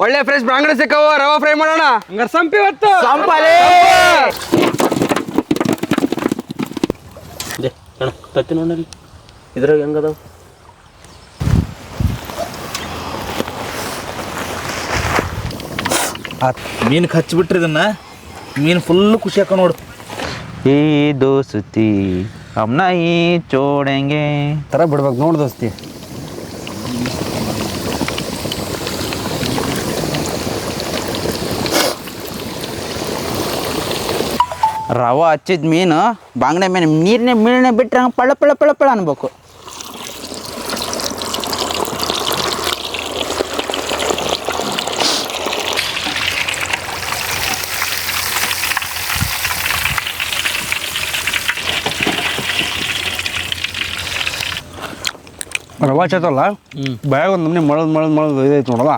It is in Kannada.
ಒಳ್ಳೆ ಫ್ರೆಶ್ ಬ್ರಾಂಗಡೆ ಸಿಕ್ಕವ ರವಾ ಫ್ರೈ ಮಾಡೋಣ. ಹಂಗಾರೆ ಸಂಪಿ ಹೊತ್ತು ಸಂಪಾಲೆ ಅಣ್ಣ ತತ್ತಿ ನೋಡಲಿ ಇದ್ರಾಗ ಹೆಂಗದಾವ ಮೀನು ಹಚ್ಚಿಬಿಟ್ರಿ ಇದನ್ನ ಮೀನು ಫುಲ್ ಖುಷಿ ಆಕ ನೋಡು. ಈ ದೋಸ್ತಿ ಹಮ್ನ ಈ ಚೋಡೆಂಗೆ ತರ ಬಿಡ್ಬೇಕು ನೋಡು ದೋಸ್ತಿ. ರವ ಹಚ್ಚಿದ ಮೀನು ಬಾಂಗ್ಡೆ ಮೀನು ನೀರನ್ನೇ ಬಿಟ್ರೆ ಹಂಗೆ ಪಳ ಪಳ ಪಳ ಪಳ ಅನ್ಬೇಕು. ರವಾ ಚತ್ತಲ್ಲ ಬಾಯಾಗ ಒಂದು ನಮ್ಮನೆ ಮಳದ್ ಇದೈತೆ ನೋಡಲ್ಲ.